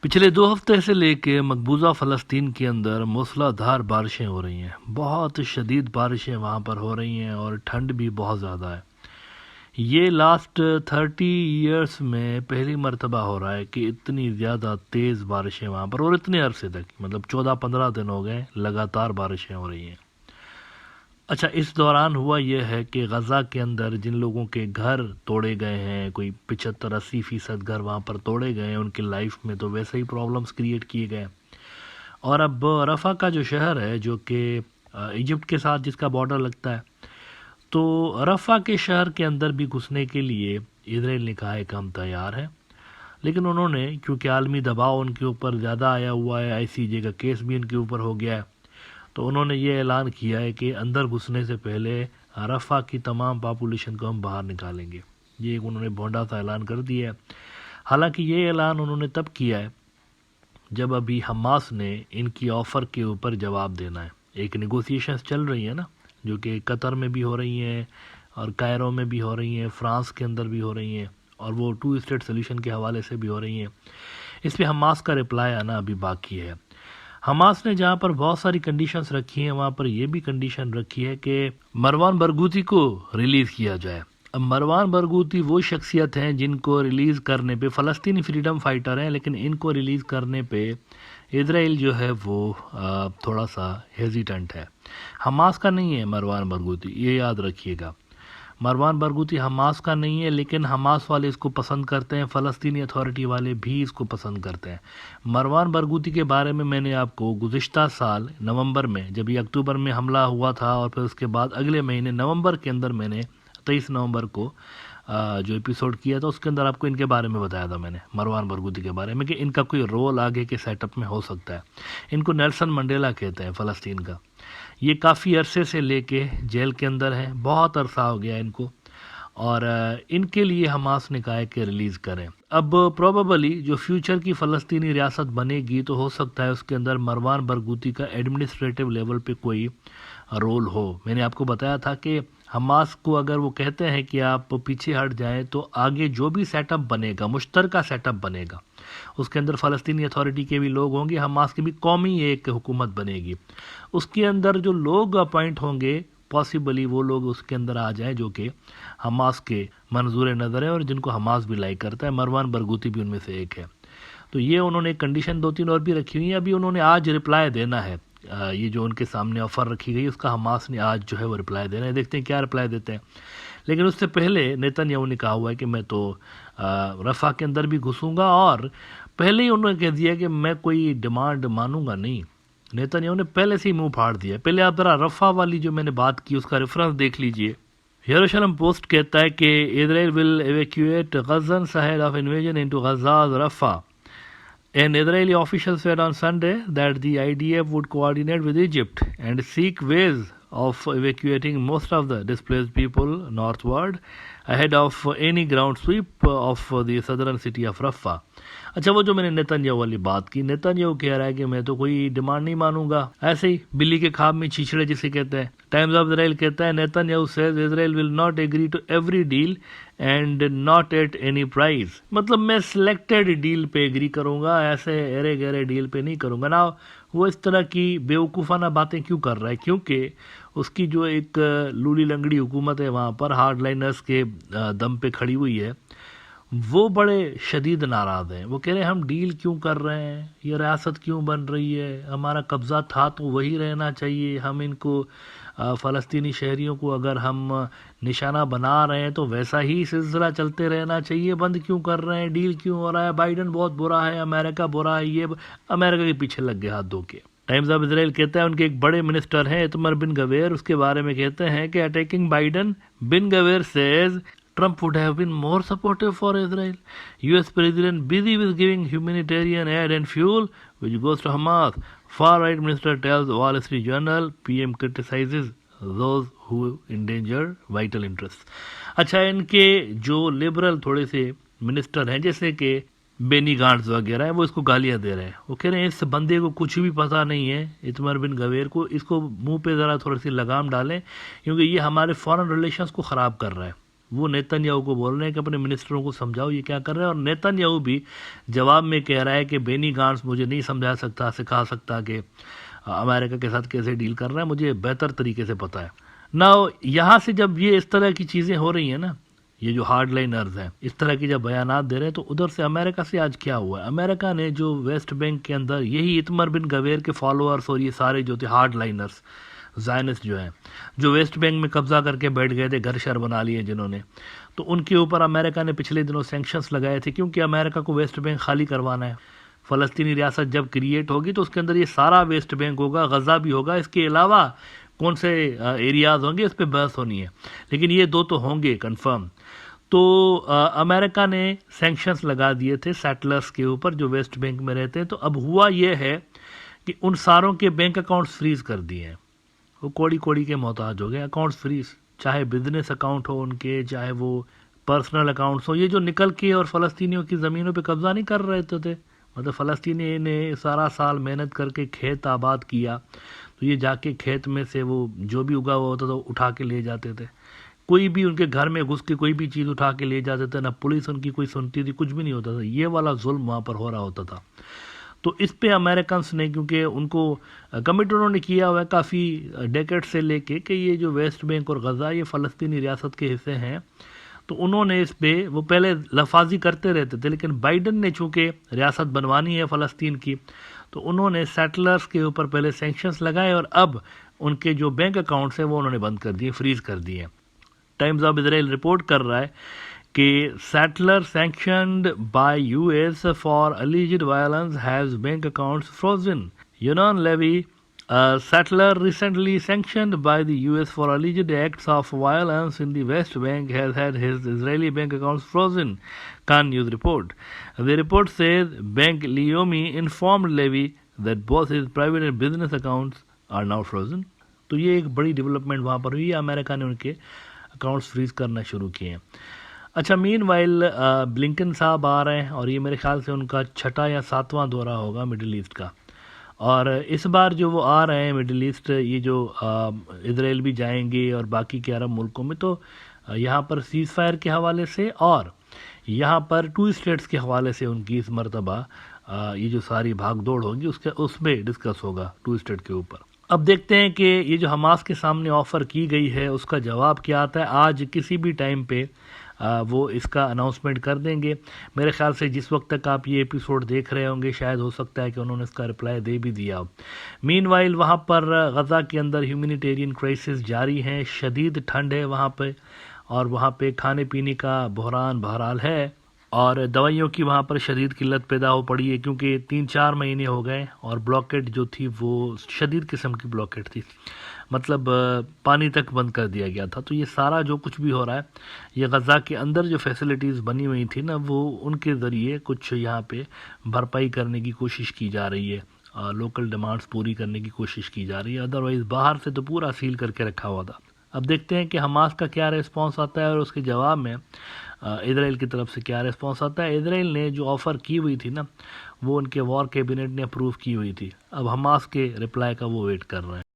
پچھلے 2 ہفتے سے لے کے مقبوضہ فلسطین کے اندر موسلا دھار بارشیں ہو رہی ہیں، بہت شدید بارشیں وہاں پر ہو رہی ہیں اور ٹھنڈ بھی بہت زیادہ ہے۔ یہ لاسٹ 30 ایئرس میں پہلی مرتبہ ہو رہا ہے کہ اتنی زیادہ تیز بارشیں وہاں پر، اور اتنے عرصے تک، مطلب 14-15 دن ہو گئے لگاتار بارشیں ہو رہی ہیں۔ اچھا، اس دوران ہوا یہ ہے کہ غزہ کے اندر جن لوگوں کے گھر توڑے گئے ہیں، کوئی 75-80% گھر وہاں پر توڑے گئے ہیں، ان کی لائف میں تو ویسے ہی پرابلمس کریٹ کیے گئے۔ اور اب رفح کا جو شہر ہے، جو کہ ایجپٹ کے ساتھ جس کا بارڈر لگتا ہے، تو رفح کے شہر کے اندر بھی گھسنے کے لیے اسرائیل نے کہا ہے کہ ہم تیار ہیں، لیکن انہوں نے، کیونکہ عالمی دباؤ ان کے اوپر زیادہ آیا ہوا ہے، ICJ کا کیس بھی ان کے اوپر ہو گیا ہے، تو انہوں نے یہ اعلان کیا ہے کہ اندر گھسنے سے پہلے رفح کی تمام پاپولیشن کو ہم باہر نکالیں گے۔ یہ ایک انہوں نے بھونڈا سا اعلان کر دیا ہے۔ حالانکہ یہ اعلان انہوں نے تب کیا ہے جب ابھی حماس نے ان کی آفر کے اوپر جواب دینا ہے۔ ایک نیگوسیشنز چل رہی ہیں نا، جو کہ قطر میں بھی ہو رہی ہیں اور کائرو میں بھی ہو رہی ہیں، فرانس کے اندر بھی ہو رہی ہیں، اور وہ 2 اسٹیٹ سولوشن کے حوالے سے بھی ہو رہی ہیں۔ اس پہ حماس کا رپلائی آنا ابھی باقی ہے۔ حماس نے جہاں پر بہت ساری کنڈیشنز رکھی ہیں، وہاں پر یہ بھی کنڈیشن رکھی ہے کہ مروان برغوثی کو ریلیز کیا جائے۔ اب مروان برغوثی وہ شخصیت ہیں جن کو ریلیز کرنے پہ، فلسطینی فریڈم فائٹر ہیں، لیکن ان کو ریلیز کرنے پہ اسرائیل جو ہے وہ تھوڑا سا ہیزیٹنٹ ہے۔ حماس کا نہیں ہے مروان برغوثی، یہ یاد رکھیے گا۔ مروان برغوثی حماس کا نہیں ہے، لیکن حماس والے اس کو پسند کرتے ہیں، فلسطینی اتھارٹی والے بھی اس کو پسند کرتے ہیں۔ مروان برغوثی کے بارے میں نے آپ کو گزشتہ سال نومبر میں، جب یہ اکتوبر میں حملہ ہوا تھا، اور پھر اس کے بعد اگلے مہینے نومبر کے اندر میں نے 23 نومبر کو جو ایپیسوڈ کیا تھا، اس کے اندر آپ کو ان کے بارے میں بتایا تھا میں نے، مروان برغوثی کے بارے میں، کہ ان کا کوئی رول آگے کے سیٹ اپ میں ہو سکتا ہے۔ ان کو نیلسن منڈیلا کہتے ہیں فلسطین کا۔ یہ کافی عرصے سے لے کے جیل کے اندر ہیں، بہت عرصہ ہو گیا ان کو، اور ان کے لیے حماس نے کہا ہے کہ ریلیز کریں۔ اب پروبیبلی جو فیوچر کی فلسطینی ریاست بنے گی تو ہو سکتا ہے اس کے اندر مروان برغوثی کا ایڈمنسٹریٹو لیول پہ کوئی رول ہو۔ میں نے آپ کو بتایا تھا کہ حماس کو اگر وہ کہتے ہیں کہ آپ پیچھے ہٹ جائیں، تو آگے جو بھی سیٹ اپ بنے گا، مشترکہ سیٹ اپ بنے گا، اس کے اندر فلسطینی اتھارٹی کے بھی لوگ ہوں گے، حماس کی بھی قومی ایک حکومت بنے گی۔ اس کے اندر جو لوگ اپوائنٹ ہوں گے، پاسبلی وہ لوگ اس کے اندر آ جائیں جو کہ حماس کے منظور نظر ہے اور جن کو حماس بھی لائک کرتا ہے۔ مروان برغوثی بھی ان میں سے ایک ہے۔ تو یہ انہوں نے کنڈیشن 2-3 اور بھی رکھی ہوئی ہیں۔ ابھی انہوں نے آج رپلائی دینا ہے، یہ جو ان کے سامنے آفر رکھی گئی، اس کا حماس نے آج جو ہے وہ رپلائی دینا ہے۔ دیکھتے ہیں کیا رپلائی دیتے ہیں۔ لیکن اس سے پہلے نیتن یاہو نے کہا ہوا ہے کہ میں تو رفح کے اندر بھی گھسوں گا، اور پہلے ہی انہوں نے کہہ دیا کہ میں کوئی ڈیمانڈ مانوں گا نہیں۔ نیتن یاہو نے پہلے سے ہی منہ پھاڑ دیا۔ پہلے آپ ذرا رفح والی جو میں نے بات کی اس کا ریفرنس دیکھ لیجئے۔ یروشلم پوسٹ کہتا ہے کہ Israel will evacuate Gazans ahead of invasion into Gaza's Rafah. An Israeli official said on Sunday that the IDF would coordinate with Egypt and seek ways of evacuating most of the displaced people northward ahead of any ground sweep of the southern city of Rafah. اچھا، وہ جو میں نے Nitin Yahoo والی بات کی، Nitin Yahoo کہہ رہا ہے کہ میں تو کوئی ڈیمانڈ نہیں مانوں گا، ایسے ہی بلی کے خواب میں چھیچڑے جسے کہتے ہیں۔ ٹائمز آف اسرائیل کہتا ہے Nitin Yahoo says Israel will not agree to every deal and not at any price. مطلب میں سلیکٹڈ ڈیل پہ ایگری کروں گا، ایسے ایرے گہرے ڈیل پہ نہیں کروں گا نا۔ وہ اس طرح کی بیوقوفانہ باتیں کیوں کر رہا ہے؟ کیونکہ اس کی جو ایک لولی لنگڑی حکومت ہے وہاں پر، ہارڈ لائنرز کے دم پہ کھڑی ہوئی ہے، وہ بڑے شدید ناراض ہیں۔ وہ کہہ رہے ہیں ہم ڈیل کیوں کر رہے ہیں، یہ ریاست کیوں بن رہی ہے، ہمارا قبضہ تھا تو وہی رہنا چاہیے، ہم ان کو فلسطینی شہریوں کو اگر ہم نشانہ بنا رہے ہیں تو ویسا ہی سلسلہ چلتے رہنا چاہیے، بند کیوں کر رہے ہیں، ڈیل کیوں ہو رہا ہے، بائیڈن بہت برا ہے، امریکہ برا ہے، یہ امریکہ کے پیچھے لگ گئے ہاتھ دھو کے۔ ٹائمز آف اسرائیل کہتا ہے ان کے ایک بڑے منسٹر ہیں ایتمر بن گویر، اس کے بارے میں کہتے ہیں کہ attacking Biden, Ben Gvir says Trump would have been more supportive for Israel. US President busy with giving humanitarian aid and fuel, which goes to Hamas. Far-right minister tells Wall Street Journal, PM criticizes those who endanger vital interests. اچھا، ان کے جو liberal تھوڑے سے minister ہیں جیسے کہ بینی گانٹس وغیرہ ہیں، وہ اس کو گالیاں دے رہے ہیں۔ وہ کہہ رہے ہیں اس بندے کو کچھ بھی پتہ نہیں ہے، ایتمر بن گویر کو، اس کو منہ پہ ذرا تھوڑی سی لگام ڈالیں، کیونکہ یہ ہمارے فارن ریلیشنز کو خراب کر رہا ہے۔ وہ نیتن یاہو کو بول رہے ہیں کہ اپنے منسٹروں کو سمجھاؤ یہ کیا کر رہے ہیں، اور نیتن یاہو بھی جواب میں کہہ رہا ہے کہ بینی گانٹس مجھے نہیں سکھا سکتا کہ امریکہ کے ساتھ کیسے ڈیل کر رہا ہے، مجھے بہتر طریقے سے پتہ ہے۔ نا یہاں سے جب یہ اس طرح کی چیزیں ہو رہی ہیں نا، یہ جو ہارڈ لائنرز ہیں اس طرح کی جب بیانات دے رہے ہیں، تو ادھر سے امریکہ سے آج کیا ہوا ہے؟ امریکہ نے جو ویسٹ بینک کے اندر یہی اتمر بن گویر کے فالوورز اور یہ سارے جو تھے ہارڈ لائنرز زائنسٹ جو ہیں، جو ویسٹ بینک میں قبضہ کر کے بیٹھ گئے تھے، گھر شہر بنا لیے جنہوں نے، تو ان کے اوپر امریکہ نے پچھلے دنوں سینکشنز لگائے تھے، کیونکہ امریکہ کو ویسٹ بینک خالی کروانا ہے۔ فلسطینی ریاست جب کریٹ ہوگی تو اس کے اندر یہ سارا ویسٹ بینک ہوگا، غزہ بھی ہوگا، اس کے علاوہ کون سے ایریاز ہوں گے اس پہ بحث ہونی ہے، لیکن یہ دو تو ہوں گے کنفرم۔ تو امریکہ نے سینکشنز لگا دیے تھے سیٹلرز کے اوپر جو ویسٹ بینک میں رہتے ہیں، تو اب ہوا یہ ہے کہ ان ساروں کے بینک اکاؤنٹس فریز کر دیے ہیں، وہ کوڑی کے محتاج ہو گئے، اکاؤنٹس فریز، چاہے بزنس اکاؤنٹ ہو ان کے، چاہے وہ پرسنل اکاؤنٹس ہو، یہ جو نکل کے اور فلسطینیوں کی زمینوں پہ قبضہ نہیں کر رہے تھے، مطلب فلسطینی نے سارا سال محنت کر کے کھیت آباد کیا، تو یہ جا کے کھیت میں سے وہ جو بھی اگا ہوا ہوتا تھا اٹھا کے لے جاتے تھے، کوئی بھی ان کے گھر میں گھس کے کوئی بھی چیز اٹھا کے لے جاتے تھے، نہ پولیس ان کی کوئی سنتی تھی، کچھ بھی نہیں ہوتا تھا، یہ والا ظلم وہاں پر ہو رہا ہوتا تھا۔ تو اس پہ امریکنس نے، کیونکہ ان کو کمٹ انہوں نے کیا ہوا ہے کافی ڈیکیڈ سے لے کے کہ یہ جو ویسٹ بینک اور غزہ یہ فلسطینی ریاست کے حصے ہیں، تو انہوں نے اس پہ، وہ پہلے لفاظی کرتے رہتے تھے، لیکن بائیڈن نے چونکہ ریاست بنوانی ہے فلسطین کی، تو انہوں نے سیٹلرز کے اوپر پہلے سینکشنز لگائے، اور اب ان کے جو بینک اکاؤنٹس ہیں وہ انہوں نے بند کر دیے، فریز کر دیے۔ ٹائمز آف اسرائیل رپورٹ کر رہا ہے کہ settler sanctioned by U S for alleged violence has bank accounts frozen. Yonon Levy, a settler recently sanctioned by the US for alleged acts of violence in the West Bank, has had his Israeli bank accounts frozen, Khan News report. The report says Bank Leumi informed Levy that both his private and business accounts are now frozen. تو یہ ایک بڑی development وہاں پر ہوئی ہے، امریکہ نے ان کے accounts freeze کرنا شروع کیے ہیں۔ اچھا، مین وائل بلنکن صاحب آ رہے ہیں، اور یہ میرے خیال سے ان کا 6واں یا 7واں دورہ ہوگا مڈل ایسٹ کا، اور اس بار جو وہ آ رہے ہیں مڈل ایسٹ، یہ جو اسرائیل بھی جائیں گے اور باقی کے عرب ملکوں میں، تو یہاں پر سیز فائر کے حوالے سے اور یہاں پر 2 اسٹیٹس کے حوالے سے ان کی اس مرتبہ یہ جو ساری بھاگ دوڑ ہوگی اس میں ڈسکس ہوگا 2 اسٹیٹ کے اوپر۔ اب دیکھتے ہیں کہ یہ جو حماس کے سامنے آفر کی گئی ہے اس کا جواب کیا آتا ہے۔ آج کسی بھی ٹائم پہ وہ اس کا اناؤنسمنٹ کر دیں گے، میرے خیال سے جس وقت تک آپ یہ ایپیسوڈ دیکھ رہے ہوں گے شاید ہو سکتا ہے کہ انہوں نے اس کا رپلائی دے بھی دیا ہو۔ مین وائل وہاں پر غزہ کے اندر ہیومینیٹیرین کرائسس جاری ہیں، شدید ٹھنڈ ہے وہاں پہ، اور وہاں پہ کھانے پینے کا بحران بہرحال ہے، اور دوائیوں کی وہاں پر شدید قلت پیدا ہو پڑی ہے، کیونکہ 3-4 مہینے ہو گئے اور بلاکیٹ جو تھی وہ شدید قسم کی بلاکیٹ تھی، مطلب پانی تک بند کر دیا گیا تھا۔ تو یہ سارا جو کچھ بھی ہو رہا ہے، یہ غزہ کے اندر جو فیسلٹیز بنی ہوئی تھی نا، وہ ان کے ذریعے کچھ یہاں پہ بھرپائی کرنے کی کوشش کی جا رہی ہے، لوکل ڈیمانڈز پوری کرنے کی کوشش کی جا رہی ہے، ادروائز باہر سے تو پورا سیل کر کے رکھا ہوا تھا۔ اب دیکھتے ہیں کہ حماس کا کیا ریسپانس آتا ہے اور اس کے جواب میں اسرائیل کی طرف سے کیا ریسپانس آتا ہے۔ اسرائیل نے جو آفر کی ہوئی تھی نا، وہ ان کے وار کیبنٹ نے اپروو کی ہوئی تھی، اب حماس کے رپلائی کا وہ ویٹ کر رہے ہیں۔